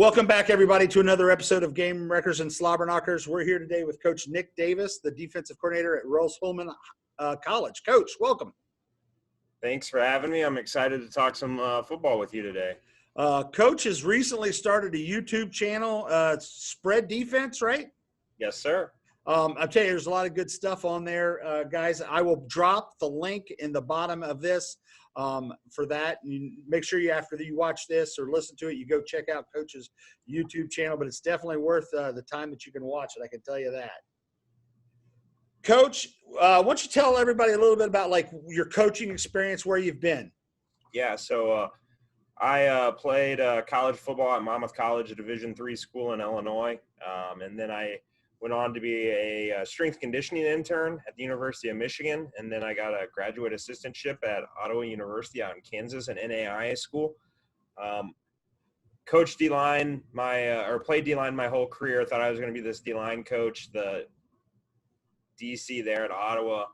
Welcome back, everybody, to another episode of Gamewreckers and Slobberknockers. We're here today with Coach Nick Davis, the defensive coordinator at Rose-Hulman College. Coach, welcome. Thanks for having me. I'm excited to talk some football with you today. Coach has recently started a YouTube channel, Spread Defense, right? Yes, sir. I'll tell you, there's a lot of good stuff on there, guys. I will drop the link in the bottom of this for that. You make sure after you watch this or listen to it, you go check out Coach's YouTube channel, but it's definitely worth the time that you can watch it. I can tell you that. Coach, why don't you tell everybody a little bit about like your coaching experience, where you've been? Yeah, so I played college football at Monmouth College, a Division III school in Illinois, and then I went on to be a strength conditioning intern at the University of Michigan, and then I got a graduate assistantship at Ottawa University out in Kansas, an NAIA school. Coached D-line played D-line my whole career. Thought I was going to be this D-line coach. The DC there at Ottawa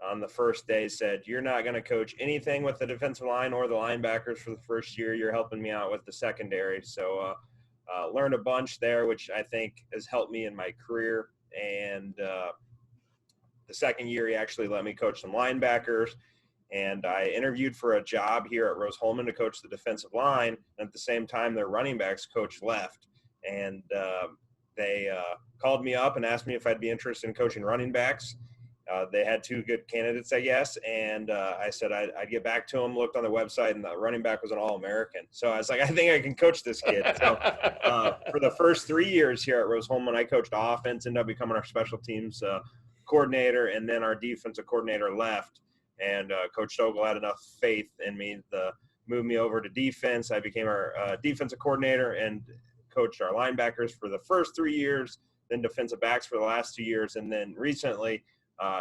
on the first day said, "You're not going to coach anything with the defensive line or the linebackers for the first year. You're helping me out with the secondary." So learned a bunch there, which I think has helped me in my career. And the second year, he actually let me coach some linebackers. And I interviewed for a job here at Rose-Hulman to coach the defensive line. And at the same time, their running backs coach left. And they called me up and asked me if I'd be interested in coaching running backs. They had two good candidates, I guess, and I said I'd get back to them, looked on their website, and the running back was an All-American. So I was like, I think I can coach this kid. So for the first 3 years here at Rose-Hulman, I coached offense, ended up becoming our special teams coordinator, and then our defensive coordinator left. And Coach Stogle had enough faith in me to move me over to defense. I became our defensive coordinator and coached our linebackers for the first 3 years, then defensive backs for the last 2 years, and then recently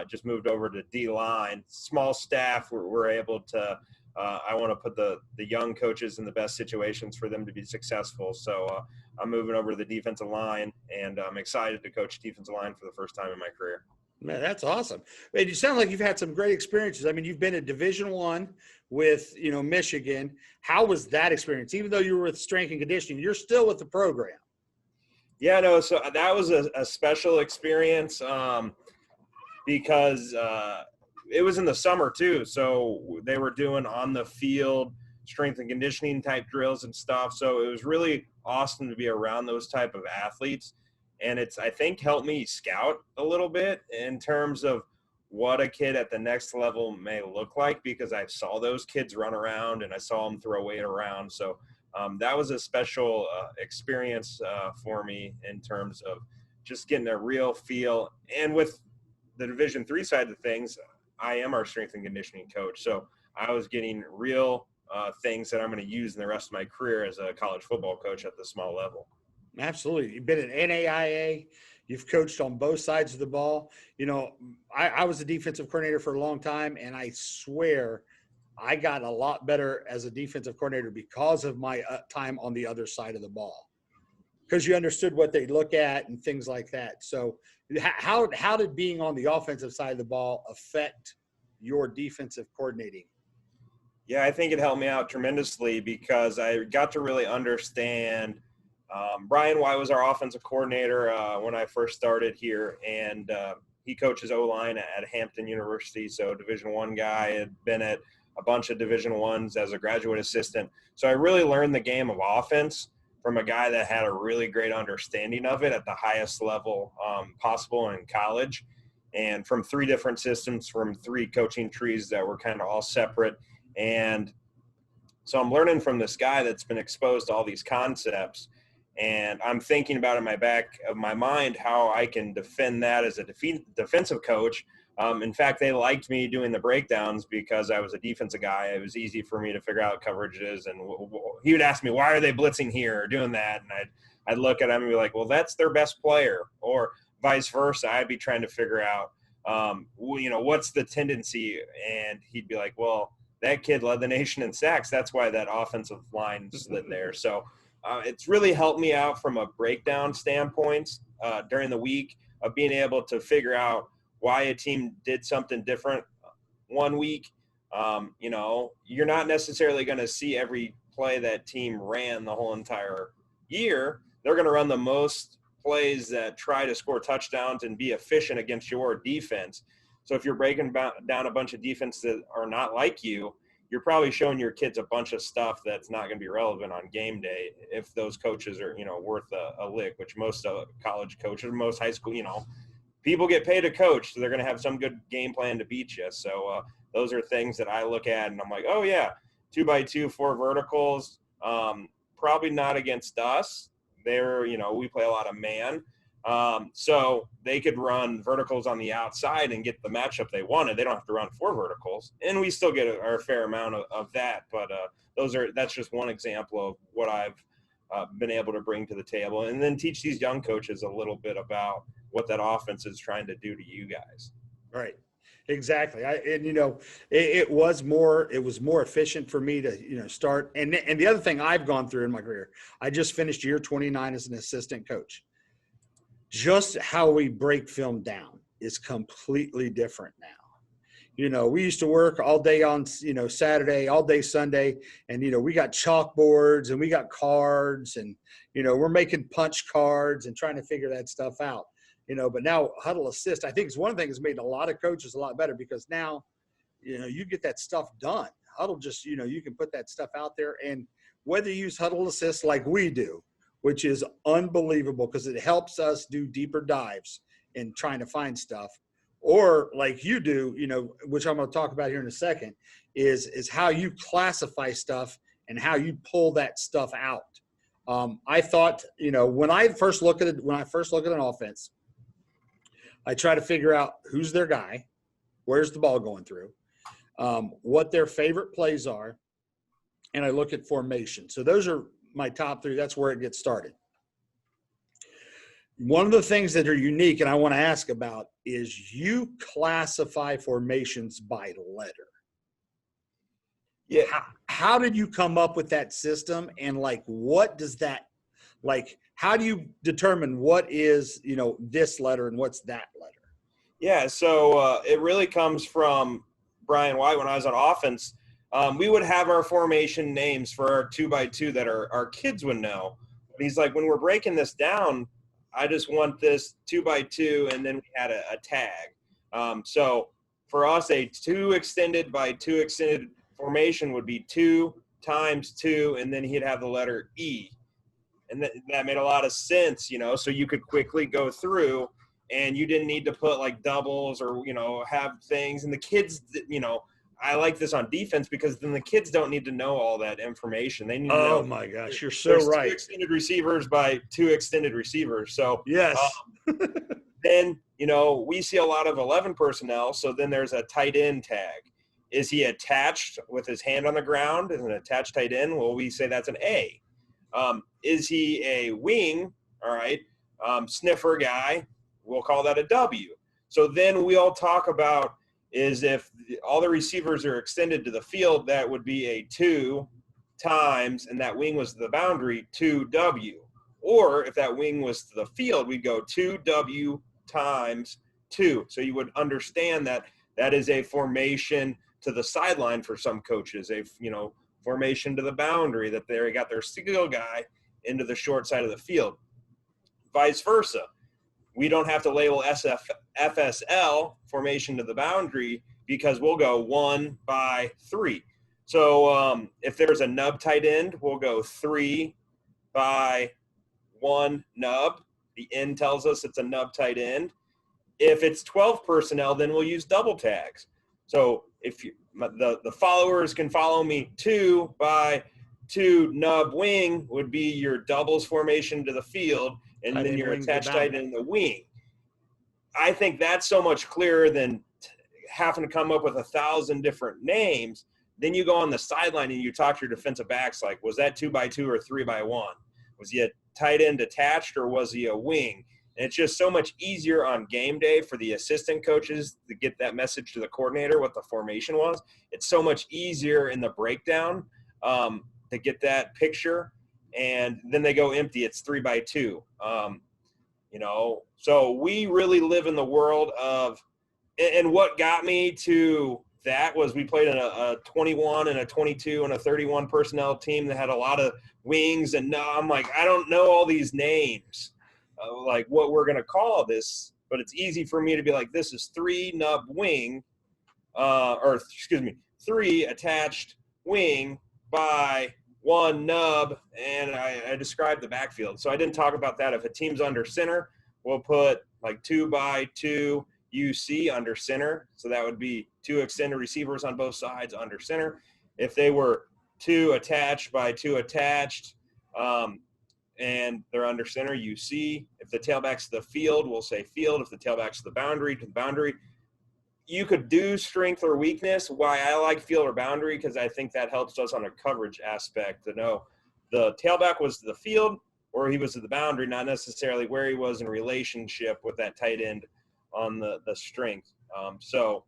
just moved over to D-line. Small staff, we're able to I want to put the young coaches in the best situations for them to be successful. So I'm moving over to the defensive line, and I'm excited to coach defensive line for the first time in my career. Man, that's awesome. You sound like you've had some great experiences. I mean, you've been at Division I with, Michigan. How was that experience? Even though you were with strength and conditioning, you're still with the program. Yeah, no, so that was a special experience because it was in the summer too. So they were doing on the field strength and conditioning type drills and stuff. So it was really awesome to be around those type of athletes. And it's, I think, helped me scout a little bit in terms of what a kid at the next level may look like, because I saw those kids run around and I saw them throw weight around. So that was a special experience for me in terms of just getting a real feel. And with the Division III side of things, I am our strength and conditioning coach. So I was getting real things that I'm going to use in the rest of my career as a college football coach at the small level. Absolutely. You've been at NAIA. You've coached on both sides of the ball. I was a defensive coordinator for a long time, and I swear I got a lot better as a defensive coordinator because of my time on the other side of the ball, because you understood what they look at and things like that. So how did being on the offensive side of the ball affect your defensive coordinating? Yeah, I think it helped me out tremendously because I got to really understand Brian White was our offensive coordinator when I first started here, and he coaches O-line at Hampton University, so Division I guy, had been at a bunch of Division Is as a graduate assistant. So I really learned the game of offense from a guy that had a really great understanding of it at the highest level possible in college, and from 3 different systems, from 3 coaching trees that were kind of all separate. And so I'm learning from this guy that's been exposed to all these concepts, and I'm thinking about in my back of my mind how I can defend that as a defensive coach. In fact, they liked me doing the breakdowns because I was a defensive guy. It was easy for me to figure out coverages, and he would ask me, why are they blitzing here or doing that? And I'd look at him and be like, well, that's their best player, or vice versa. I'd be trying to figure out, what's the tendency? And he'd be like, well, that kid led the nation in sacks. That's why that offensive line slid there. So it's really helped me out from a breakdown standpoint during the week of being able to figure out why a team did something different one week. You're not necessarily going to see every play that team ran the whole entire year, they're going to run the most plays that try to score touchdowns and be efficient against your defense. So if you're breaking down a bunch of defenses that are not like you, you're probably showing your kids a bunch of stuff that's not going to be relevant on game day if those coaches are, worth a lick, which most college coaches, most high school, people get paid to coach, so they're going to have some good game plan to beat you. So those are things that I look at, and I'm like, oh, yeah, 2x2, 4 verticals, probably not against us. They're, we play a lot of man. So they could run verticals on the outside and get the matchup they wanted. They don't have to run 4 verticals, and we still get our fair amount of that. But that's just one example of what I've been able to bring to the table, and then teach these young coaches a little bit about what that offense is trying to do to you guys. Right. Exactly. It was more efficient for me to, start. And the other thing I've gone through in my career, I just finished year 29 as an assistant coach. Just how we break film down is completely different now. We used to work all day on, Saturday, all day Sunday, and, we got chalkboards and we got cards and, we're making punch cards and trying to figure that stuff out. But now huddle assist, I think it's one thing that's made a lot of coaches a lot better, because now, you get that stuff done. Huddle just, you can put that stuff out there, and whether you use huddle assist like we do, which is unbelievable because it helps us do deeper dives in trying to find stuff, or like you do, which I'm going to talk about here in a second, is how you classify stuff and how you pull that stuff out. I thought, when I first look at an offense, I try to figure out who's their guy, where's the ball going through, what their favorite plays are, and I look at formation. So those are my top 3. That's where it gets started. One of the things that are unique and I want to ask about is you classify formations by letter. Yeah. How did you come up with that system? And what does that, how do you determine what is, this letter and what's that letter? Yeah. So it really comes from Brian White. When I was on offense, we would have our formation names for our 2x2 that our kids would know. But he's like, when we're breaking this down, I just want this 2x2, and then we had a tag. So for us, a 2 extended by 2 extended formation would be 2 times 2, and then he'd have the letter E. And that made a lot of sense, so you could quickly go through, and you didn't need to put doubles or, have things. And the kids, I like this on defense because then the kids don't need to know all that information. They need to know. Oh my gosh, you're so right. 2 extended receivers by 2 extended receivers. So yes. Then, we see a lot of 11 personnel. So then there's a tight end tag. Is he attached with his hand on the ground? Is an attached tight end? Well, we say that's an A. Is he a wing? All right. Sniffer guy, we'll call that a W. So then we all talk about is if all the receivers are extended to the field, that would be a 2 times, and that wing was the boundary, 2W. Or if that wing was to the field, we'd go 2W times 2. So you would understand that that is a formation to the sideline for some coaches, a formation to the boundary, that they got their single guy into the short side of the field. Vice versa. We don't have to label FSL, formation to the boundary, because we'll go 1 by 3. So if there's a nub tight end, we'll go 3 by 1 nub. The end tells us it's a nub tight end. If it's 12 personnel, then we'll use double tags. So if the followers can follow me, 2 by 2 nub wing would be your doubles formation to the field, and then your attached tight end in the wing. I think that's so much clearer than having to come up with 1,000 different names. Then you go on the sideline and you talk to your defensive backs like, was that 2 by 2 or 3 by 1? Was he a tight end attached or was he a wing? And it's just so much easier on game day for the assistant coaches to get that message to the coordinator what the formation was. It's so much easier in the breakdown to get that picture. And then they go empty. It's 3 by 2. So we really live in the world of, and what got me to we played in a 21 and a 22 and a 31 personnel team that had a lot of wings. And now I'm like, I don't know all these names, like what we're going to call this, but it's easy for me to be like, this is 3 nub wing, 3 attached wing by 1 nub. And I described the backfield. So I didn't talk about that. If a team's under center, we'll put like 2 by 2 UC under center. So that would be 2 extended receivers on both sides under center. If they were 2 attached by 2 attached, and they're under center, UC. If the tailback's to the field, we'll say field. If the tailback's to the boundary, you could do strength or weakness. Why I like field or boundary, because I think that helps us on a coverage aspect to know the tailback was to the field or he was to the boundary, not necessarily where he was in relationship with that tight end on the strength. So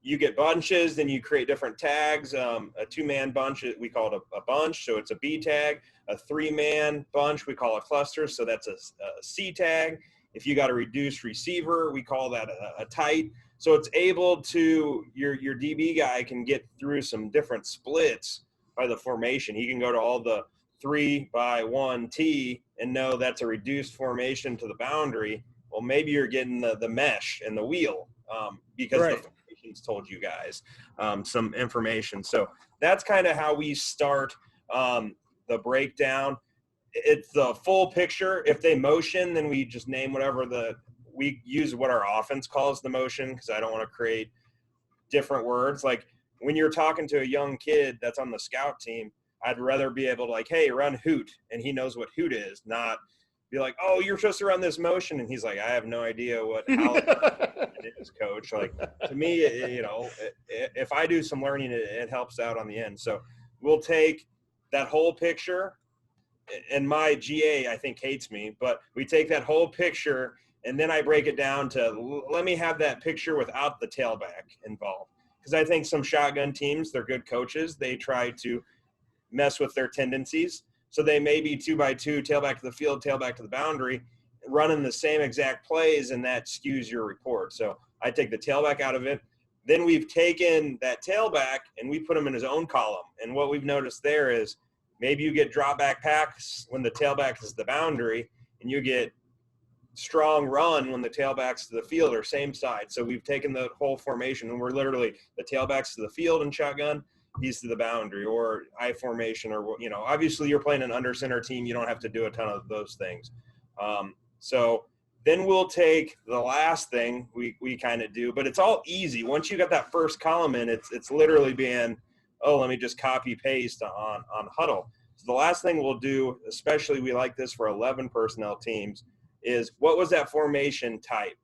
you get bunches, then you create different tags. A 2-man bunch, we call it a bunch, so it's a B tag. A 3-man bunch, we call it cluster, so that's a C tag. If you got a reduced receiver, we call that a tight. So it's able to, your DB guy can get through some different splits by the formation. He can go to all the 3 by 1 T and know that's a reduced formation to the boundary. Well, maybe you're getting the mesh and the wheel because the formation's told you guys some information. So that's kind of how we start the breakdown. It's the full picture. If they motion, then we just name whatever we use what our offense calls the motion, because I don't want to create different words. Like when you're talking to a young kid that's on the scout team, I'd rather be able to like, hey, run hoot, and he knows what hoot is, not be like, oh, you're supposed to run this motion, and he's like, I have no idea how it is, coach. Like to me, if I do some learning, it helps out on the end. So we'll take that whole picture, and my GA I think hates me, but we take that whole picture and then I break it down to let me have that picture without the tailback involved, because I think some shotgun teams, they're good coaches, they try to mess with their tendencies. So they may be 2 by 2, tailback to the field, tailback to the boundary, running the same exact plays, and that skews your report. So I take the tailback out of it. Then we've taken that tailback and we put him in his own column. And what we've noticed there is maybe you get drop back packs when the tailback is the boundary, and you get strong run when the tailback's to the field or same side. So we've taken the whole formation and we're literally the tailback's to the field in shotgun, he's to the boundary, or I formation, or, obviously you're playing an under center team. You don't have to do a ton of those things. So then we'll take the last thing we kind of do, but it's all easy. Once you got that first column in, it's literally being, oh, let me just copy paste on huddle. So the last thing we'll do, especially we like this for 11 personnel teams, is what was that formation type?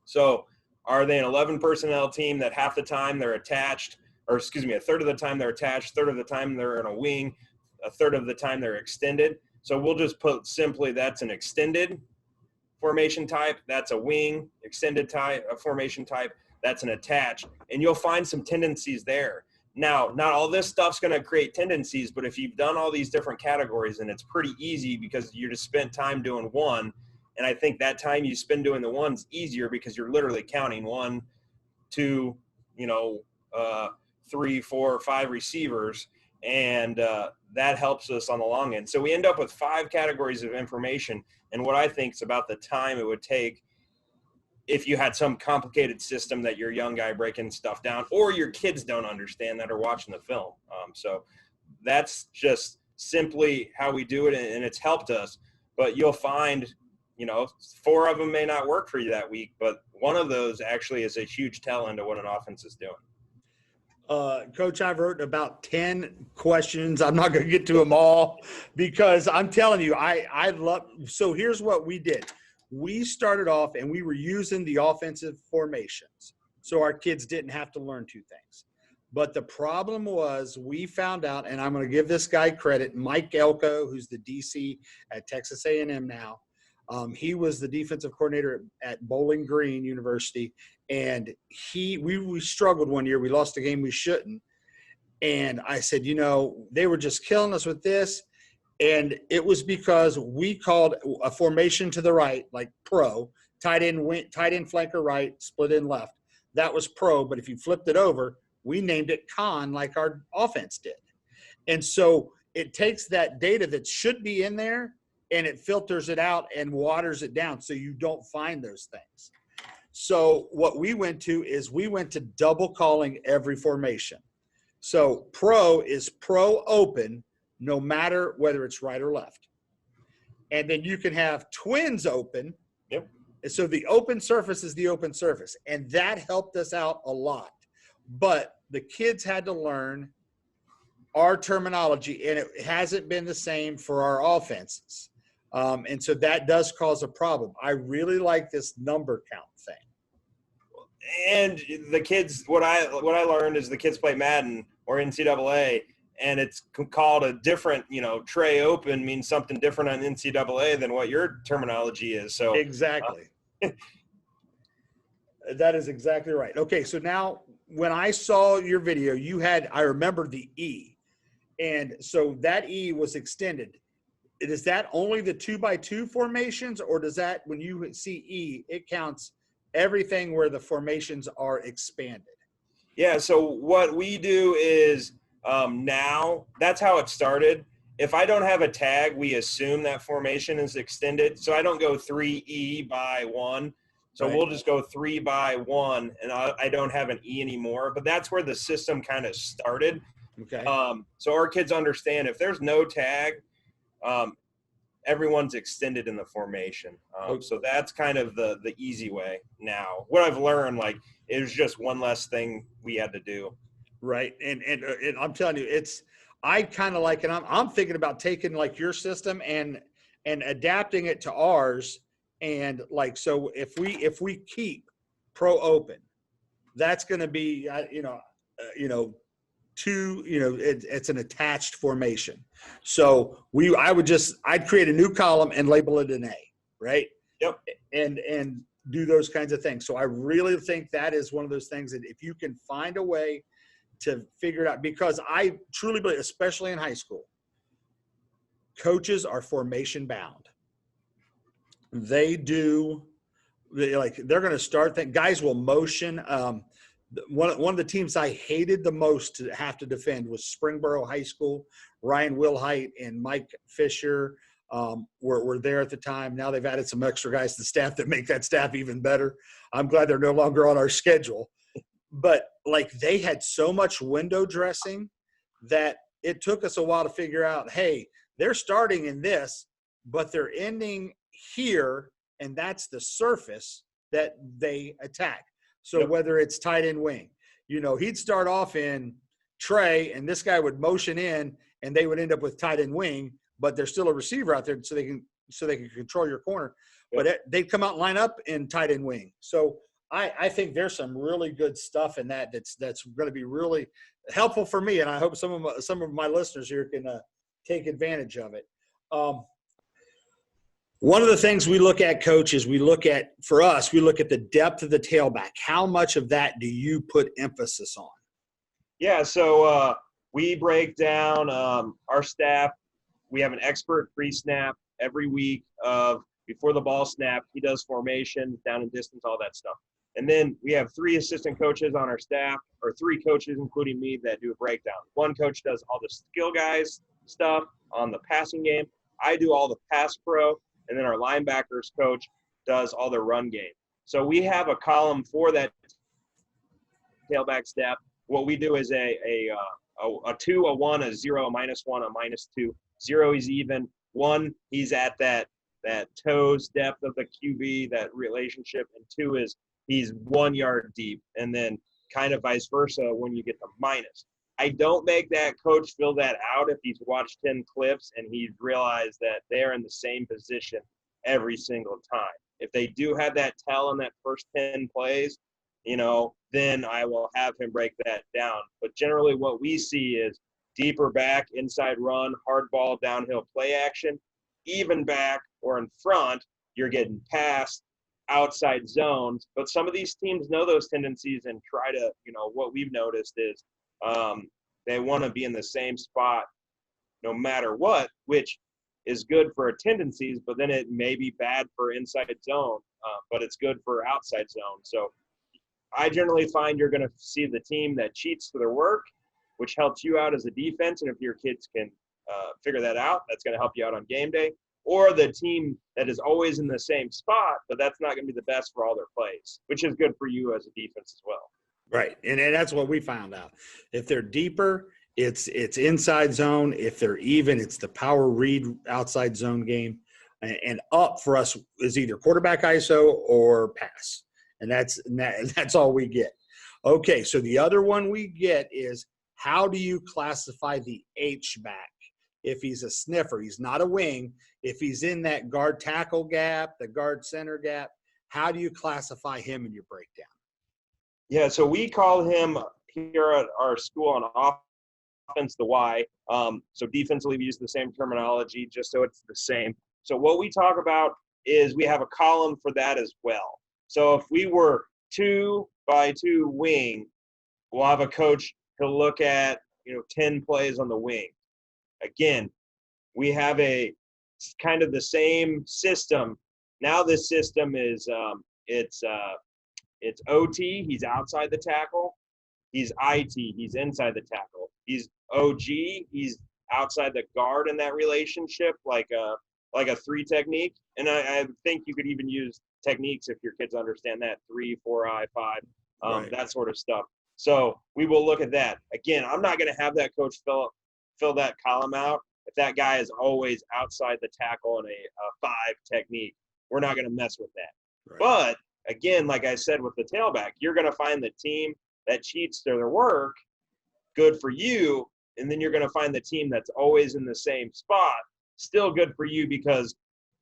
So are they an 11 personnel team that half the time they're attached, or excuse me, a third of the time they're attached, third of the time they're in a wing, a third of the time they're extended? So we'll just put simply that's an extended formation type, that's a wing extended type, a formation type, that's an attached, and you'll find some tendencies there. Now, not all this stuff's going to create tendencies, but if you've done all these different categories, and it's pretty easy because you just spent time doing one, and I think that time you spend doing the one's easier because you're literally counting 1, 2, 3, 4, 5 receivers, and that helps us on the long end. So we end up with 5 categories of information, and what I think is about the time it would take if you had some complicated system that your young guy breaking stuff down, or your kids don't understand that are watching the film. So that's just simply how we do it, and it's helped us. But you'll find, 4 of them may not work for you that week, but one of those actually is a huge tell into what an offense is doing. Coach, I've written about 10 questions. I'm not going to get to them all because I'm telling you, I love – so here's what we did. We started off and we were using the offensive formations, so our kids didn't have to learn 2 things. But the problem was we found out, and I'm going to give this guy credit, Mike Elko, who's the DC at Texas A&M now. He was the defensive coordinator at Bowling Green University, and we struggled one year. We lost a game we shouldn't. And I said, they were just killing us with this. And it was because we called a formation to the right, like pro, tight end flanker right, split in left. that was pro. But if you flipped it over, we named it con like our offense did. And so it takes that data that should be in there and it filters it out and waters it down so you don't find those things. So what we went to is we went to double calling every formation. So pro is pro open, no matter whether it's right or left. And then you can have twins open. Yep. And so the open surface is the open surface. And that helped us out a lot. But the kids had to learn our terminology, and it hasn't been the same for our offenses. And so that does cause a problem. I really like this number count thing. And the kids, what I learned is the kids play Madden or NCAA, and it's called a different, tray open means something different on NCAA than what your terminology is. So exactly. That is exactly right. Okay, so now when I saw your video, I remember the E. And so that E was extended. Is that only the 2x2 formations, or does that, when you see E, it counts everything where the formations are expanded? Yeah, so what we do is now, that's how it started. If I don't have a tag, we assume that formation is extended. So I don't go 3E by 1. So We'll just go 3 by 1, and I don't have an E anymore. But that's where the system kind of started. Okay. So our kids understand if there's no tag, everyone's extended in the formation. So that's kind of the easy way now. What I've learned, it was just one less thing we had to do. Right. And I'm telling you, I kind of like it. I'm thinking about taking like your system and adapting it to ours. And so if we keep pro open, that's going to be, it's an attached formation. So I'd create a new column and label it an A, right? Yep. And do those kinds of things. So I really think that is one of those things that if you can find a way to figure it out, because I truly believe, especially in high school, coaches are formation bound. They're going to start guys will motion. One of the teams I hated the most to have to defend was Springboro High School. Ryan Wilhite and Mike Fisher were there at the time. Now they've added some extra guys to the staff that make that staff even better. I'm glad they're no longer on our schedule. But they had so much window dressing that it took us a while to figure out, hey, they're starting in this, but they're ending here, and that's the surface that they attack. So whether it's tight end wing, he'd start off in tray, and this guy would motion in, and they would end up with tight end wing, but there's still a receiver out there so they can control your corner. Yep. But they'd come out and line up in tight end wing. So I think there's some really good stuff in that's going to be really helpful for me, and I hope some of my listeners here can take advantage of it. One of the things we look at, Coach, is we look at the depth of the tailback. How much of that do you put emphasis on? Yeah, so we break down our staff. We have an expert pre-snap every week before the ball snap. He does formation, down and distance, all that stuff. And then we have 3 assistant coaches on our staff, or 3 coaches, including me, that do a breakdown. One coach does all the skill guys stuff on the passing game. I do all the pass pro. And then our linebackers coach does all the run game. So we have a column for that tailback step. What we do is a 2, a 1, a 0, a -1, a -2. 0, he's even. 1, he's at that toes depth of the QB, that relationship. And 2 is he's 1 yard deep. And then kind of vice versa when you get the minus. I don't make that coach fill that out if he's watched 10 clips and he's realized that they're in the same position every single time. If they do have that tell in that first 10 plays, then I will have him break that down. But generally what we see is deeper back, inside run, hard ball, downhill play action. Even back or in front, you're getting past outside zones. But some of these teams know those tendencies and try to, what we've noticed is they want to be in the same spot no matter what, which is good for tendencies, but then it may be bad for inside zone, but it's good for outside zone. So I generally find you're going to see the team that cheats to their work, which helps you out as a defense. And if your kids can figure that out, that's going to help you out on game day. Or the team that is always in the same spot, but that's not going to be the best for all their plays, which is good for you as a defense as well. Right. And that's what we found out. If they're deeper, it's inside zone. If they're even, it's the power read outside zone game. And up for us is either quarterback ISO or pass. And that's all we get. Okay, so the other one we get is, how do you classify the H-back? If he's a sniffer, he's not a wing. If he's in that guard tackle gap, the guard center gap, how do you classify him in your breakdown? Yeah, so we call him here at our school on offense the Y. So defensively, we use the same terminology just so it's the same. So what we talk about is we have a column for that as well. So if we were 2x2 wing, we'll have a coach, he'll look at, 10 plays on the wing. Again, we have it's kind of the same system. Now this system is it's OT, he's outside the tackle. He's IT, he's inside the tackle. He's OG, he's outside the guard in that relationship, like a 3 technique. And I think you could even use techniques if your kids understand that, 3, 4, 5, Right. that sort of stuff. So we will look at that. Again, I'm not going to have that coach fill that column out if that guy is always outside the tackle in a 5 technique. We're not going to mess with that. Right. But again, like I said with the tailback, you're going to find the team that cheats to their work, good for you, and then you're going to find the team that's always in the same spot, still good for you, because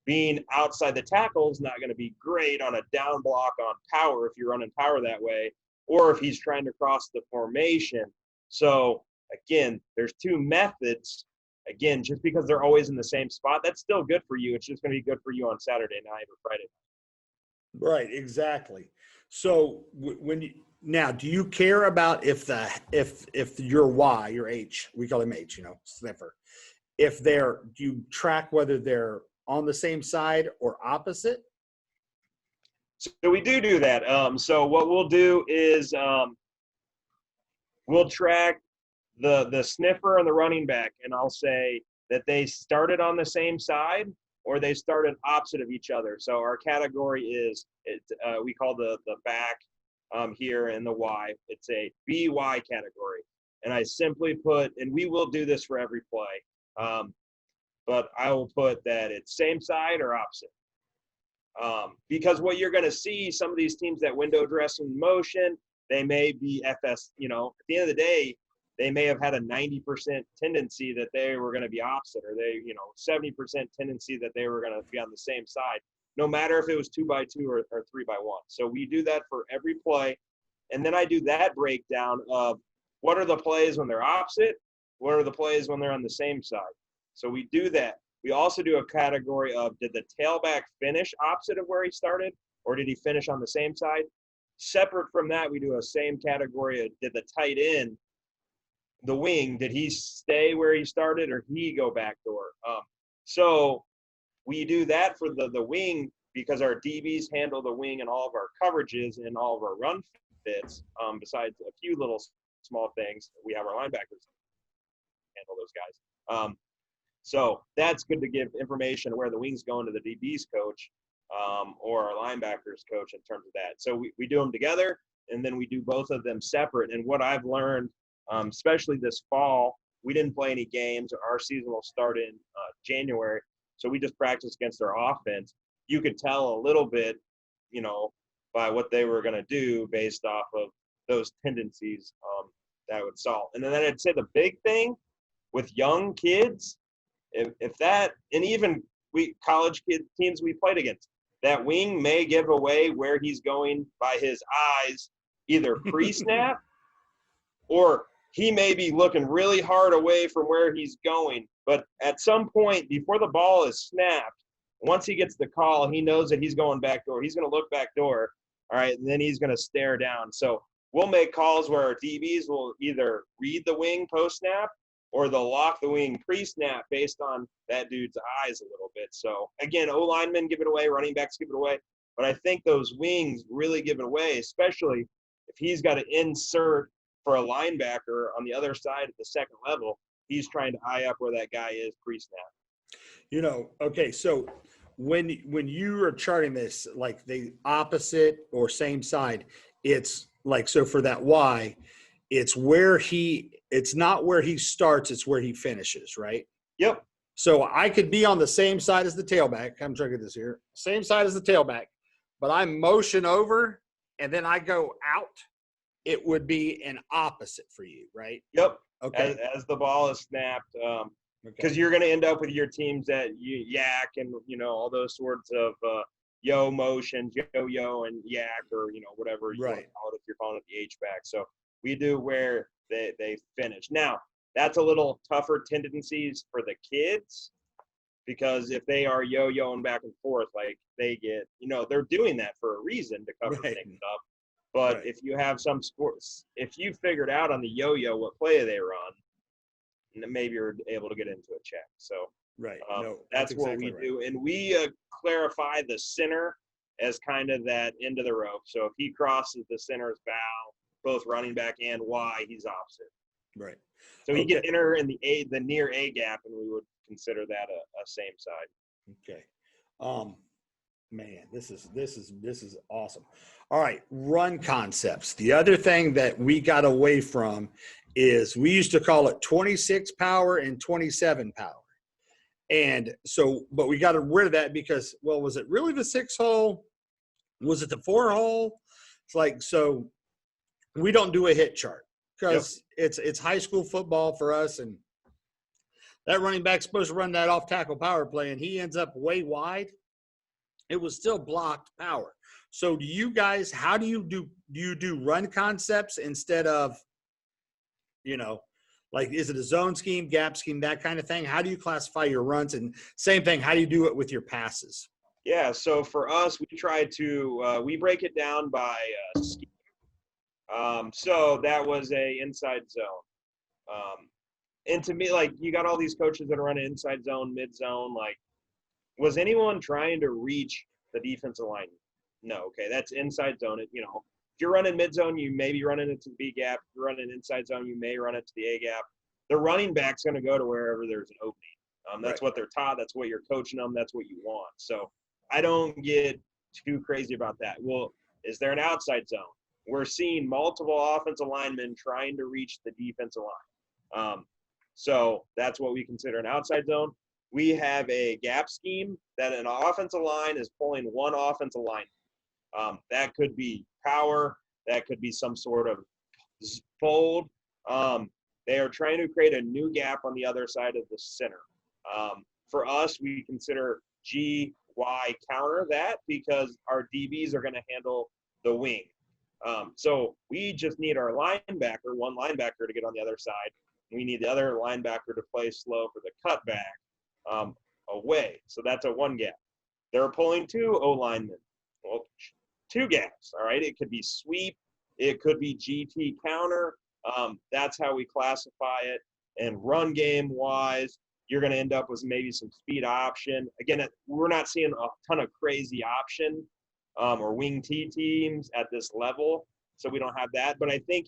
being outside the tackle is not going to be great on a down block on power if you're running power that way, or if he's trying to cross the formation. So again, there's 2 methods. Again, just because they're always in the same spot, that's still good for you. It's just going to be good for you on Saturday night or Friday night. Right, exactly. So now, do you care about if your Y, your H, we call him H, sniffer, do you track whether they're on the same side or opposite? So we do that. So what we'll do is we'll track the sniffer and the running back, and I'll say that they started on the same side or they started opposite of each other. So our category is, we call the back here in the Y, it's a BY category. And I simply put, and we will do this for every play, but I will put that it's same side or opposite. Because what you're going to see, some of these teams that window dress in motion, they may be FS, at the end of the day, they may have had a 90% tendency that they were going to be opposite, or 70% tendency that they were going to be on the same side, no matter if it was 2x2 or 3x1. So we do that for every play. And then I do that breakdown of what are the plays when they're opposite, what are the plays when they're on the same side. So we do that. We also do a category of, did the tailback finish opposite of where he started, or did he finish on the same side? Separate from that, we do a same category of, did the tight end, the wing, did he stay where he started or he go back door? So we do that for the wing, because our DBs handle the wing and all of our coverages and all of our run fits. Besides a few little small things, we have our linebackers handle those guys. So that's good to give information where the wing's going to the DB's coach or our linebackers coach in terms of that. So we do them together, and then we do both of them separate. And what I've learned, especially this fall, we didn't play any games. Our season will start in January. So we just practiced against our offense. You could tell a little bit, by what they were going to do based off of those tendencies that would solve. And then I'd say the big thing with young kids, if that, and even college kid teams we played against, that wing may give away where he's going by his eyes, either pre-snap or he may be looking really hard away from where he's going. But at some point before the ball is snapped, once he gets the call, he knows that he's going back door. He's going to look back door, all right, and then he's going to stare down. So we'll make calls where our DBs will either read the wing post-snap or they'll lock the wing pre-snap based on that dude's eyes a little bit. So, again, O-linemen give it away, running backs give it away. But I think those wings really give it away, especially if he's got to insert for a linebacker on the other side at the second level, he's trying to eye up where that guy is pre-snap. Okay, so when you are charting this, like the opposite or same side, it's like, so for that Y, it's not where he starts, it's where he finishes, right? Yep. So I could be on the same side as the tailback. I'm trying to get this here. Same side as the tailback, but I motion over and then I go out. It would be an opposite for you, right? Yep. Okay. As the ball is snapped, because you're going to end up with your teams that yak and all those sorts of yo motions, yo and yak, or whatever you want to call it if you're calling it the H back. So we do where they finish. Now that's a little tougher tendencies for the kids, because if they are yo-yoing back and forth, like they get, they're doing that for a reason to cover things up. But if you have some sports, if you figured out on the yo-yo what play they run, maybe you're able to get into a check. So that's what we do. And we clarify the center as kind of that end of the rope. So if he crosses the center's bow, both running back and Y, he's opposite. Right. So he can enter in the near A gap, and we would consider that a same side. Okay. Man, this is awesome. All right, run concepts. The other thing that we got away from is we used to call it 26 power and 27 power. And so, but we got rid of that because, well, was it really the 6-hole? Was it the 4-hole? It's like, so we don't do a hit chart because it's high school football for us, and that running back's supposed to run that off tackle power play, and he ends up way wide. It was still blocked power. So do you guys, how do you do run concepts instead of, like, is it a zone scheme, gap scheme, that kind of thing? How do you classify your runs? And same thing, how do you do it with your passes? Yeah, so for us, we try to we break it down by scheme. So that was a inside zone. And to me, like, you got all these coaches that are running inside zone, mid zone. Like, was anyone trying to reach the defensive line? No. Okay, that's inside zone. If you're running mid zone, you may be running it to the B gap. If you're running inside zone, you may run it to the A gap. The running back's going to go to wherever there's an opening. That's what they're taught. That's what you're coaching them. That's what you want. So I don't get too crazy about that. Well, is there an outside zone? We're seeing multiple offensive linemen trying to reach the defensive line. So that's what we consider an outside zone. We have a gap scheme that an offensive line is pulling one offensive line. That could be power. That could be some sort of fold. They are trying to create a new gap on the other side of the center. For us, we consider G, Y counter that because our DBs are going to handle the wing. So we just need our one linebacker to get on the other side. We need the other linebacker to play slow for the cutback away. So that's a one gap. They're pulling two O linemen. Well, two gaps. All right. It could be sweep. It could be GT counter. That's how we classify it. And run game wise, you're going to end up with maybe some speed option. Again, we're not seeing a ton of crazy option or wing T teams at this level. So we don't have that. But I think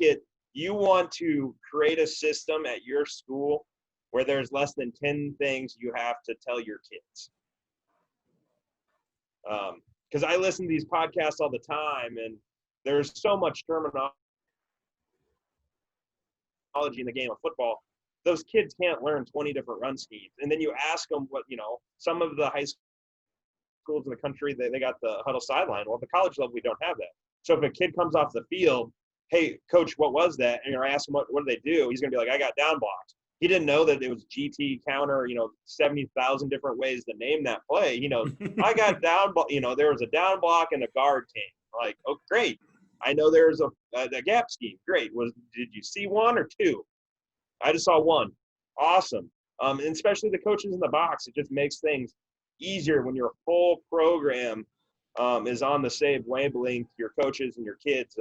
you want to create a system at your school where there's less than 10 things you have to tell your kids. Because I listen to these podcasts all the time, and there's so much terminology in the game of football. Those kids can't learn 20 different run schemes. And then you ask them what, some of the high schools in the country, they got the huddle sideline. Well, at the college level, we don't have that. So if a kid comes off the field, hey, coach, what was that? And I ask him, what do they do? He's going to be like, I got down blocked. He didn't know that it was GT counter, 70,000 different ways to name that play. I got down, there was a down block and a guard came. Like, oh, great. I know there's a gap scheme. Great. Did you see one or two? I just saw one. Awesome. And especially the coaches in the box, it just makes things easier when your whole program is on the same wavelength, your coaches and your kids.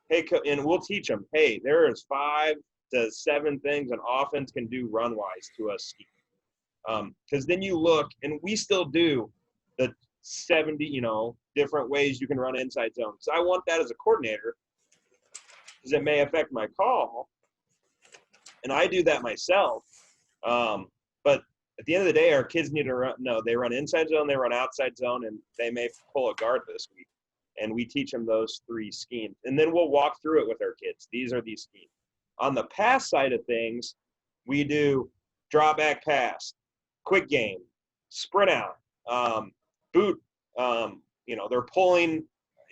Hey, and we'll teach them, hey, there is 5 to 7 things an offense can do run-wise to a scheme. Because then you look, and we still do the 70, different ways you can run inside zone. So I want that as a coordinator. because it may affect my call. And I do that myself. But at the end of the day, our kids need to they run inside zone, they run outside zone, and they may pull a guard this week. And we teach them those 3 schemes. And then we'll walk through it with our kids. These are these schemes. On the pass side of things, we do drop back pass, quick game, sprint out, boot. They're pulling,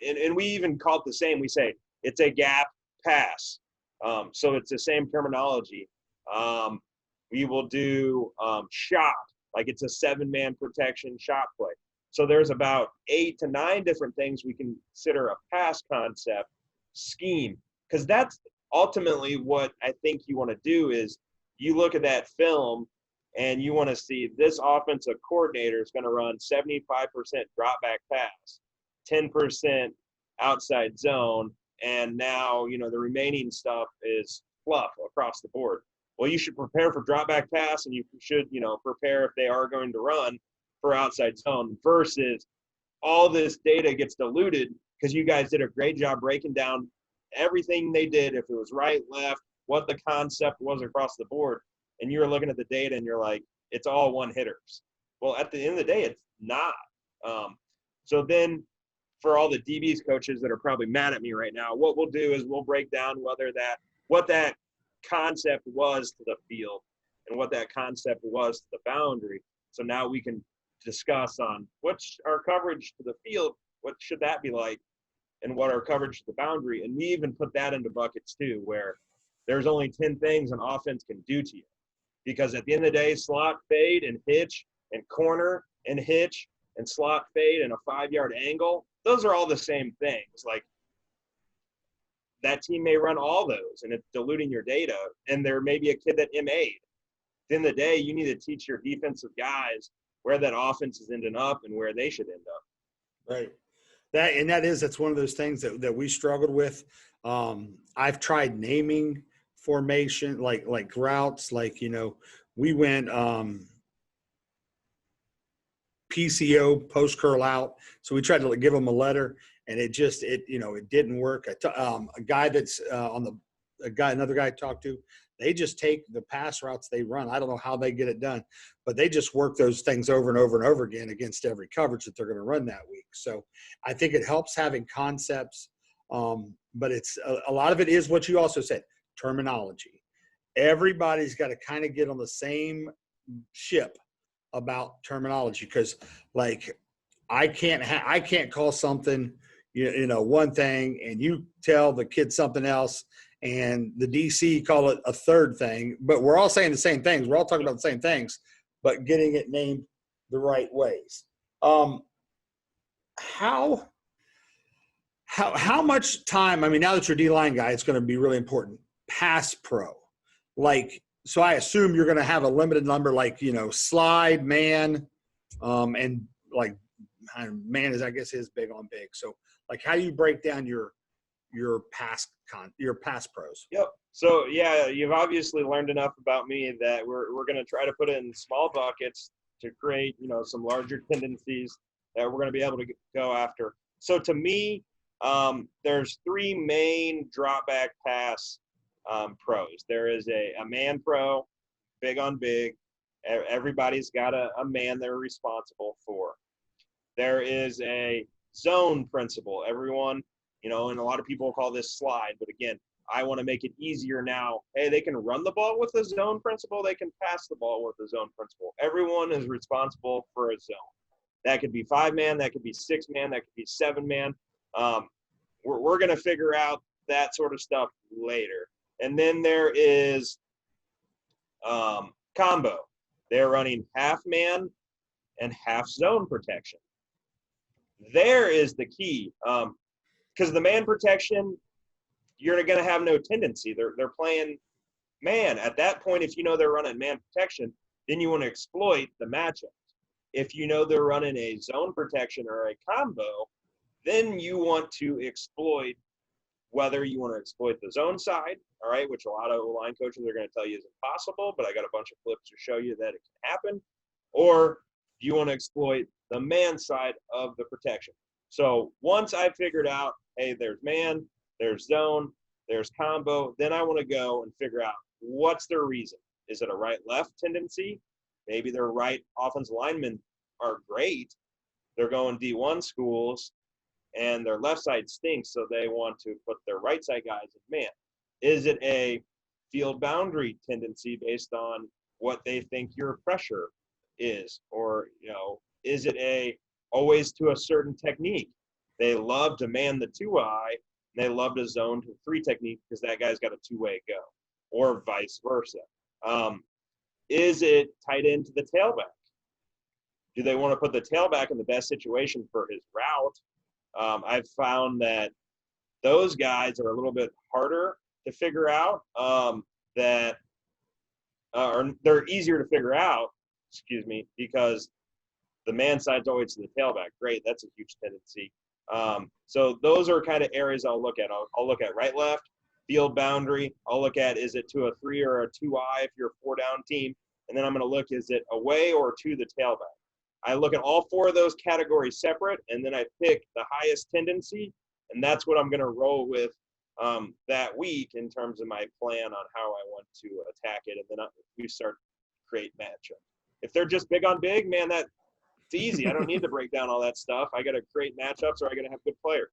and we even call it the same. We say it's a gap pass. So it's the same terminology. We will do shot, like it's a 7-man protection shot play. So there's about 8 to 9 different things we consider a pass concept scheme, because that's ultimately what I think you want to do is you look at that film and you want to see this offensive coordinator is going to run 75% drop back pass, 10% outside zone, and now, the remaining stuff is fluff across the board. Well, you should prepare for drop back pass, and you should, prepare if they are going to run for outside zone, versus all this data gets diluted because you guys did a great job breaking down everything they did, if it was right, left, what the concept was across the board. And you're looking at the data and you're like, it's all one hitters. Well, at the end of the day, it's not. So then for all the DBs coaches that are probably mad at me right now, what we'll do is we'll break down what that concept was to the field and what that concept was to the boundary. So now we can discuss on what's our coverage to the field, what should that be like, and what our coverage to the boundary. And we even put that into buckets too, where there's only 10 things an offense can do to you. Because at the end of the day, slot, fade, and hitch, and corner, and hitch, and slot, fade, and a 5-yard angle, those are all the same things. Like, that team may run all those, and it's diluting your data. And there may be a kid that MA'd. At the end of the day, you need to teach your defensive guys where that offense is ending up and where they should end up. Right. That's one of those things that we struggled with. I've tried naming formation, like routes, we went PCO, post curl out. So we tried to give them a letter, and it didn't work. A guy that's another guy I talked to, they just take the pass routes they run. I don't know how they get it done, but they just work those things over and over and over again against every coverage that they're going to run that week. So I think it helps having concepts, but it's a lot of it is what you also said, terminology. Everybody's got to kind of get on the same ship about terminology, because I can't call something one thing and you tell the kid something else, and the DC call it a third thing, but we're all saying the same things. We're all talking about the same things, but getting it named the right ways. How much time, now that you're a D-line guy, it's going to be really important. Pass pro. So I assume you're going to have a limited number, slide, man, and man is, I guess, is big on big. So how do you break down your pass pros? Yep. So yeah, you've obviously learned enough about me that we're going to try to put it in small buckets to create, some larger tendencies that we're going to be able to go after. So to me, there's 3 main drop back pass pros. There is a man pro, big on big. Everybody's got a man they're responsible for. There is a zone principle. Everyone, and a lot of people call this slide, but again, I want to make it easier now. Hey, they can run the ball with a zone principle. They can pass the ball with a zone principle. Everyone is responsible for a zone. That could be 5-man, that could be 6-man, that could be 7-man. We're going to figure out that sort of stuff later. And then there is combo. They're running half man and half zone protection. There is the key, because the man protection, you're going to have no tendency. They're playing man. At that point, if they're running man protection, then you want to exploit the matchup. If they're running a zone protection or a combo, then you want to exploit, whether you want to exploit the zone side, all right, which a lot of line coaches are going to tell you is impossible, but I got a bunch of flips to show you that it can happen, or you want to exploit the man side of the protection. So once I figured out, hey, there's man, there's zone, there's combo. Then I want to go and figure out what's their reason. Is it a right-left tendency? Maybe their right offensive linemen are great. They're going D1 schools, and their left side stinks, so they want to put their right side guys in man. Is it a field boundary tendency based on what they think your pressure is? Or, is it a always to a certain technique? They love to man the 2-eye, and they love to zone to 3 technique because that guy's got a 2-way go, or vice versa. Is it tied into the tailback? Do they want to put the tailback in the best situation for his route? I've found that those guys are a little bit harder to figure out, or they're easier to figure out, because the man side's always to the tailback. Great, that's a huge tendency. So those are kind of areas I'll look at. I'll look at right, left, field boundary. I'll look at, is it to a 3 or a 2-eye if you're a 4-down team? And then I'm going to look, is it away or to the tailback? I look at all 4 of those categories separate, and then I pick the highest tendency, and that's what I'm going to roll with that week in terms of my plan on how I want to attack it. And then we start to create matchup. If they're just big on big, man, it's easy. I don't need to break down all that stuff. I got to create matchups, or I got to have good players.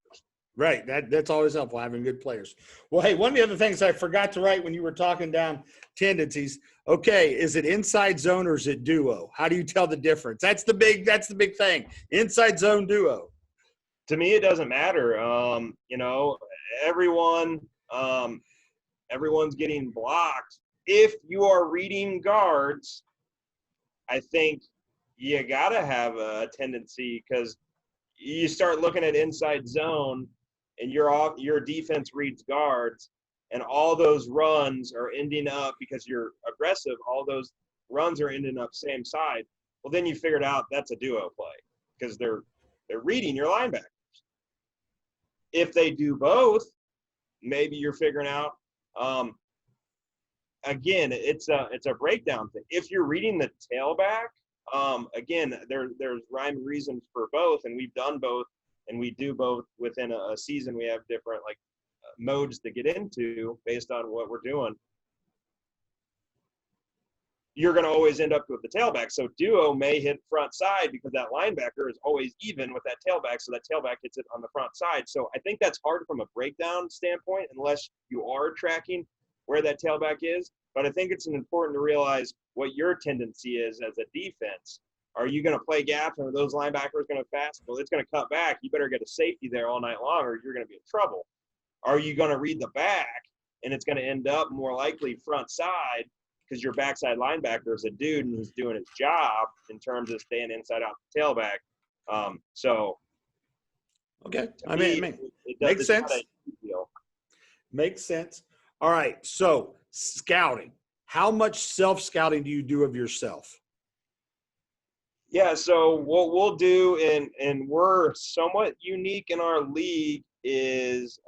Right. That's always helpful, having good players. Well, hey, one of the other things I forgot to write when you were talking down tendencies. Okay, is it inside zone or is it duo? How do you tell the difference? That's the big thing. Inside zone, duo. To me, it doesn't matter. Everyone's getting blocked. If you are reading guards, I think you gotta have a tendency, because you start looking at inside zone and your defense reads guards, and all those runs are ending up, because you're aggressive, all those runs are ending up same side. Well, then you figured out that's a duo play, because they're reading your linebackers. If they do both, maybe you're figuring out, again, it's a breakdown thing. If you're reading the tailback, again, there's rhyme and reasons for both, and we've done both, and we do both within a season. We have different modes to get into based on what we're doing. You're going to always end up with the tailback. So duo may hit front side because that linebacker is always even with that tailback, so that tailback hits it on the front side. So I think that's hard from a breakdown standpoint unless you are tracking where that tailback is. But I think it's important to realize what your tendency is as a defense. Are you going to play gaps, and are those linebackers going to fast? Well, it's going to cut back. You better get a safety there all night long, or you're going to be in trouble. Are you going to read the back, and it's going to end up more likely front side because your backside linebacker is a dude and he's doing his job in terms of staying inside out the tailback. Okay. I mean, it makes sense. Makes sense. All right. So scouting. How much self-scouting do you do of yourself? Yeah, so what we'll do, and we're somewhat unique in our league, is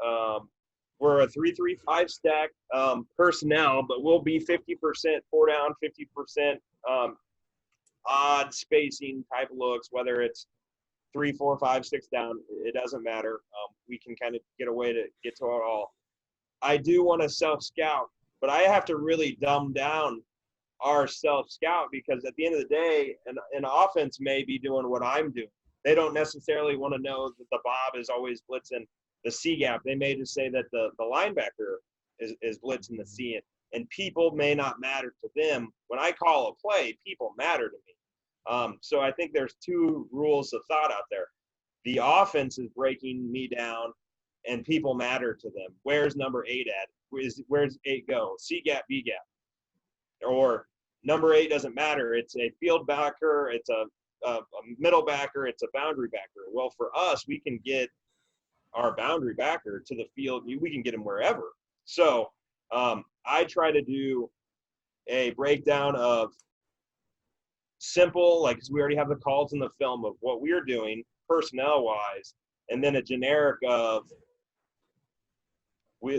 we're a 3-3-5 stack personnel, but we'll be 50% 4 down, 50% odd spacing type looks, whether it's 3, 4, 5, 6 down, it doesn't matter. We can kind of get a way to get to it all. I do want to self-scout, but I have to really dumb down our self-scout, because at the end of the day, an offense may be doing what I'm doing. They don't necessarily want to know that the Bob is always blitzing the C gap. They may just say that the linebacker is blitzing the C, and people may not matter to them. When I call a play, people matter to me. So I think there's 2 rules of thought out there. The offense is breaking me down, and people matter to them. Where's number 8 at? Where's 8 go? C gap, B gap. Or number 8 doesn't matter. It's a field backer. It's a middle backer. It's a boundary backer. Well, for us, we can get our boundary backer to the field. We can get him wherever. So I try to do a breakdown of simple, like, 'cause we already have the calls in the film of what we're doing personnel-wise, and then a generic of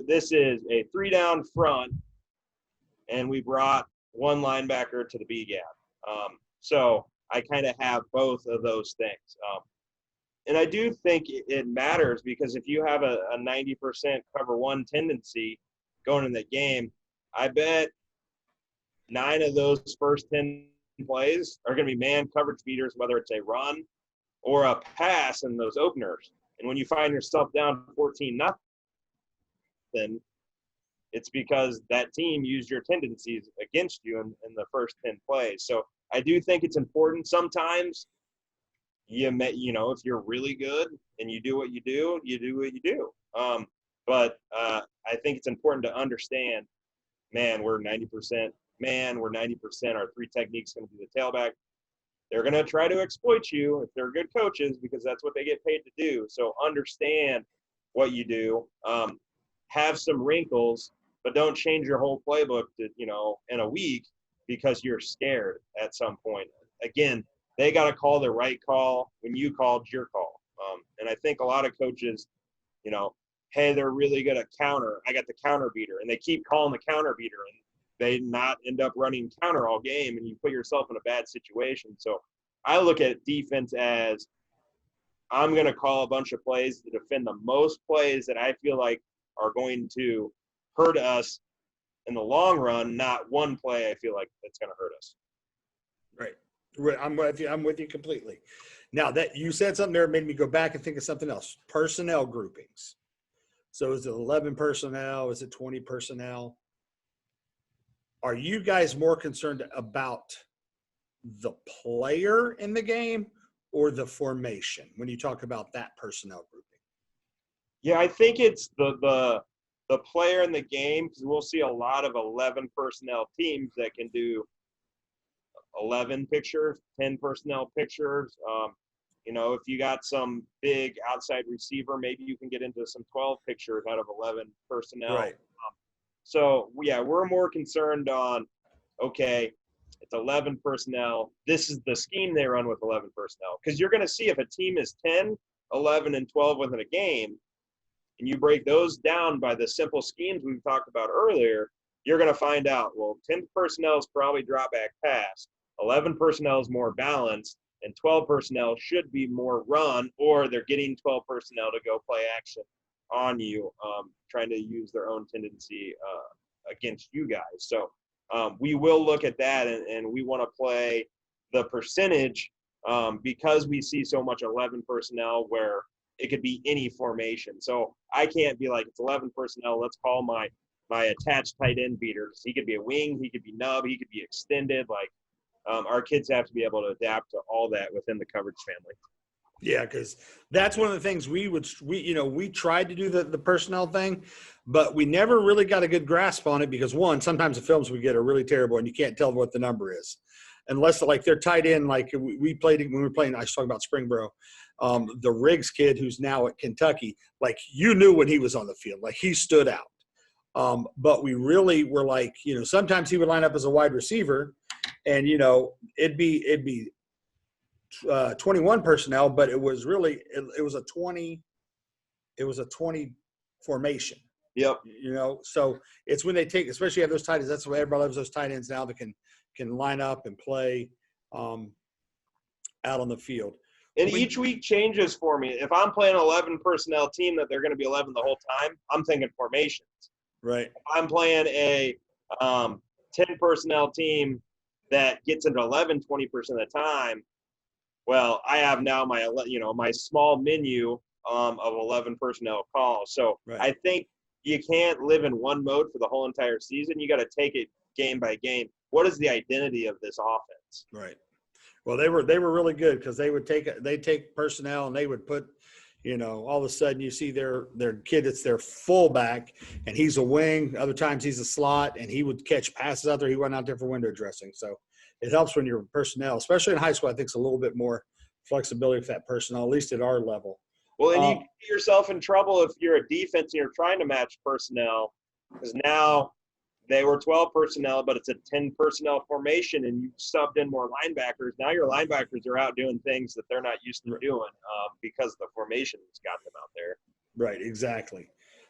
this is a 3 down front, and we brought 1 linebacker to the B gap. So I kind of have both of those things. And I do think it matters, because if you have a 90% cover one tendency going in the game, I bet 9 of those first 10 plays are going to be man coverage beaters, whether it's a run or a pass in those openers. And when you find yourself down 14-0, it's because that team used your tendencies against you in the first 10 plays. So I do think it's important. Sometimes if you're really good and you do what you do, you do what you do. But I think it's important to understand, we're 90% man, we're 90%, our 3 techniques going to be the tailback. They're going to try to exploit you if they're good coaches, because that's what they get paid to do. So understand what you do, have some wrinkles, but don't change your whole playbook to, in a week because you're scared at some point. Again, they got to call the right call when you called your call. And I think a lot of coaches, hey, they're really good at counter. I got the counter beater, and they keep calling the counter beater, and they not end up running counter all game, and you put yourself in a bad situation. So I look at defense as, I'm going to call a bunch of plays to defend the most plays that I feel like are going to hurt us in the long run, not one play I feel like that's going to hurt us. Right. I'm with you completely. Now that you said something there made me go back and think of something else. Personnel groupings. So is it 11 personnel? Is it 20 personnel? Are you guys more concerned about the player in the game or the formation when you talk about that personnel grouping? Yeah, I think it's the player in the game, because we'll see a lot of 11 personnel teams that can do 11 pictures, 10 personnel pictures. If you got some big outside receiver, maybe you can get into some 12 pictures out of 11 personnel. Right. So, we're more concerned on, okay, it's 11 personnel. This is the scheme they run with 11 personnel. Because you're going to see if a team is 10, 11, and 12 within a game, and you break those down by the simple schemes we've talked about earlier, you're going to find out, 10 personnel is probably drop back pass, 11 personnel is more balanced, and 12 personnel should be more run, or they're getting 12 personnel to go play action on you, trying to use their own tendency against you guys. So we will look at that, and we want to play the percentage because we see so much 11 personnel where it could be any formation. So I can't be like, it's 11 personnel, let's call my attached tight end beater. He could be a wing, he could be nub, he could be extended. Our kids have to be able to adapt to all that within the coverage family. Yeah, because that's one of the things we tried to do the personnel thing, but we never really got a good grasp on it because, one, sometimes the films we get are really terrible and you can't tell what the number is. Unless they're tied in, like we played when we were playing, I was talking about Springboro, the Riggs kid who's now at Kentucky, you knew when he was on the field, he stood out. But we really were sometimes he would line up as a wide receiver and, it'd be 21 personnel, but it was really, it was a 20 formation. Yep. So it's when they take, especially have those tight ends. That's why everybody loves those tight ends now that can line up and play out on the field. And each week changes for me. If I'm playing an 11 personnel team that they're going to be 11 the whole time, I'm thinking formations. Right. If I'm playing a 10 personnel team that gets into 11 20% of the time, well, I have now my small menu of 11 personnel calls. So right. I think you can't live in one mode for the whole entire season. You got to take it game by game. What is the identity of this offense? Right. Well, they were really good because they'd take personnel and they would put, all of a sudden you see their kid, it's their fullback and he's a wing. Other times he's a slot and he would catch passes out there. He went out there for window dressing. So it helps when you're personnel, especially in high school. I think it's a little bit more flexibility for that personnel, at least at our level. Well, and you get yourself in trouble if you're a defense and you're trying to match personnel, because now they were 12 personnel, but it's a 10 personnel formation, and you subbed in more linebackers. Now your linebackers are out doing things that they're not used to doing because the formation's got them out there. Right, exactly.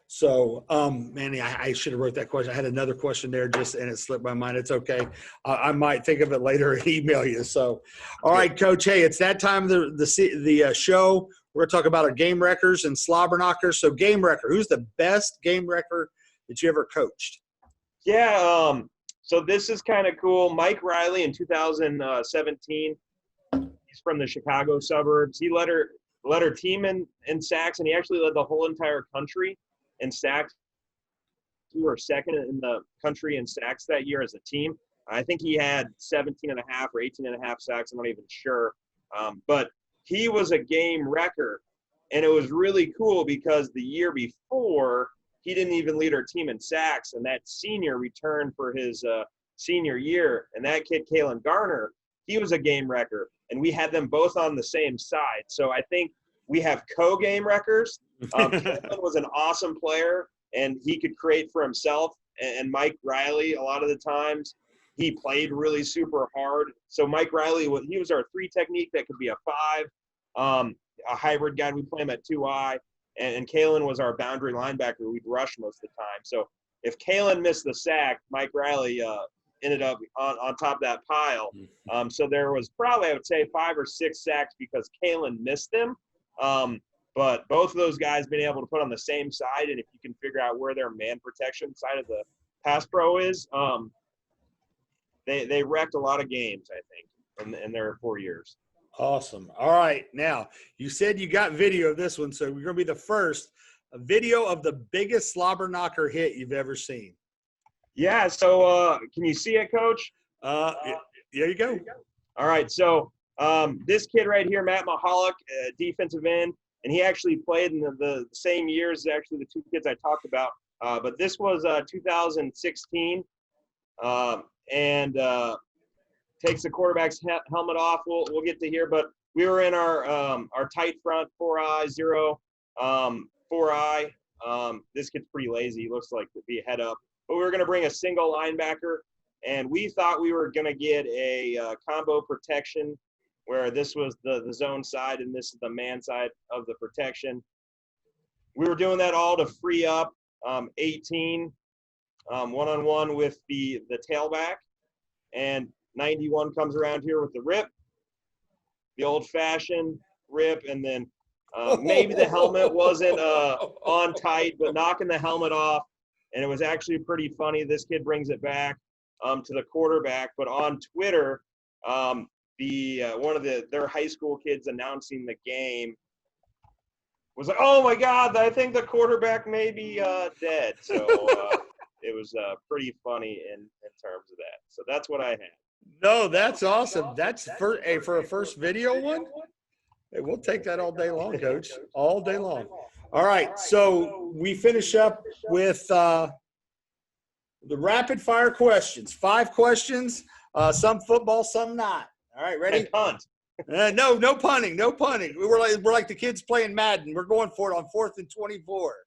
So, Manny, I should have wrote that question. I had another question there and it slipped my mind. It's okay. I might think of it later and email you. So, all right, Coach. Hey, it's that time of the show We're going to talk about our Gamewreckers and Slobberknockers. So Gamewrecker, who's the best Gamewrecker that you ever coached? Yeah, so this is kind of cool. Mike Riley in 2017, he's from the Chicago suburbs. He led our team in sacks, and he actually led the whole entire country in sacks. We were second in the country in sacks that year as a team. I think he had 17 and a half or 18 and a half sacks. I'm not even sure. But he was a game wrecker, and it was really cool because the year before, he didn't even lead our team in sacks, and that senior returned for his senior year. And that kid, Kalen Garner, he was a game wrecker, and we had them both on the same side. So I think we have co-game wreckers. Kalen was an awesome player, and he could create for himself. And Mike Riley, a lot of the times, he played really super hard. So Mike Riley, he was our 3 technique that could be a 5, a hybrid guy. We play him at 2I. And Kalen was our boundary linebacker. We'd rush most of the time. So if Kalen missed the sack, Mike Riley ended up on top of that pile. So there was probably, I would say, 5 or 6 sacks because Kalen missed them. But both of those guys being able to put on the same side, and if you can figure out where their man protection side of the pass pro is, they wrecked a lot of games, I think, in their 4 years. Awesome. All right. Now, you said you got video of this one, so we're going to be the first. A video of the biggest slobber knocker hit you've ever seen. Yeah, so can you see it, Coach? There you go. All right, so this kid right here, Matt Mahalik, defensive end, and he actually played in the same years as actually the 2 kids I talked about. But this was 2016, and takes the quarterback's helmet off. We'll get to here, but we were in our tight front 4I 0 4I. This kid's pretty lazy. He looks like to be head up, but we were going to bring a single linebacker, and we thought we were going to get a combo protection where this was the zone side and this is the man side of the protection. We were doing that all to free up 18 one-on-one with the tailback, and 91 comes around here with the rip, the old-fashioned rip, and then maybe the helmet wasn't on tight, but knocking the helmet off, and it was actually pretty funny. This kid brings it back to the quarterback, but on Twitter, one of their high school kids announcing the game was like, "Oh my God, I think the quarterback may be dead." So it was pretty funny in terms of that. So that's what I had. No, that's awesome. That's for a first video one. Hey, we'll take that all day long, Coach. All day long. All right, so we finish up with the rapid fire questions. 5 questions. Some football, some not. All right, ready? And punt. No punting. No punting. We're like the kids playing Madden. We're going for it on 4th and 24.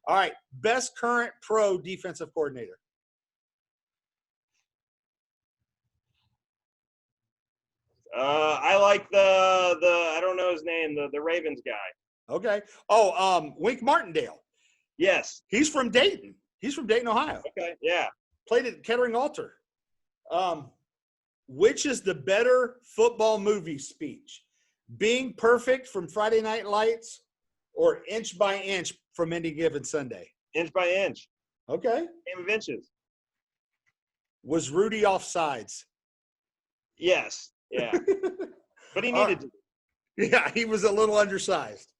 All right, best current pro defensive coordinator. I like the I don't know his name, the Ravens guy. Okay. Wink Martindale. Yes. He's from Dayton. He's from Dayton, Ohio. Okay. Yeah. Played at Kettering Altar. Which is the better football movie speech? Being Perfect from Friday Night Lights or Inch by Inch from Any Given Sunday? Inch by inch. Okay. Game of inches. Was Rudy offsides? Yes. Yeah. But he needed to. Yeah, he was a little undersized.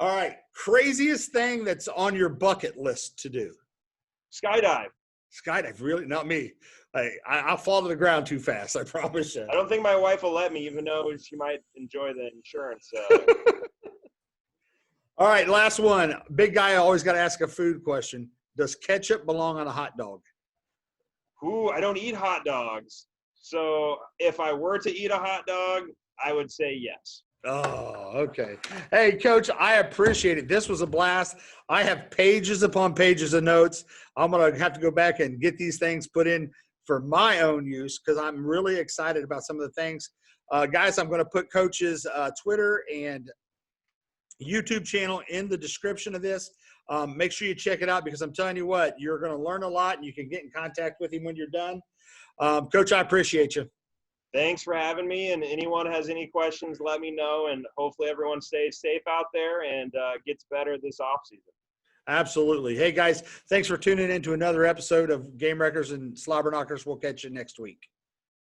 All right. Craziest thing that's on your bucket list to do? Skydive. Skydive, really? Not me. I'll fall to the ground too fast, I promise you. I don't think my wife will let me, even though she might enjoy the insurance. All right, last one. Big guy, I always got to ask a food question. Does ketchup belong on a hot dog? I don't eat hot dogs. So if I were to eat a hot dog, I would say yes. Oh, okay. Hey, Coach, I appreciate it. This was a blast. I have pages upon pages of notes. I'm going to have to go back and get these things put in for my own use because I'm really excited about some of the things. Guys, I'm going to put Coach's Twitter and YouTube channel in the description of this. Make sure you check it out because I'm telling you what, you're going to learn a lot and you can get in contact with him when you're done. Coach, I appreciate you. Thanks for having me. And anyone has any questions, let me know. And hopefully everyone stays safe out there and gets better this offseason. Absolutely. Hey, guys, thanks for tuning in to another episode of Gamewreckers and Slobberknockers. We'll catch you next week.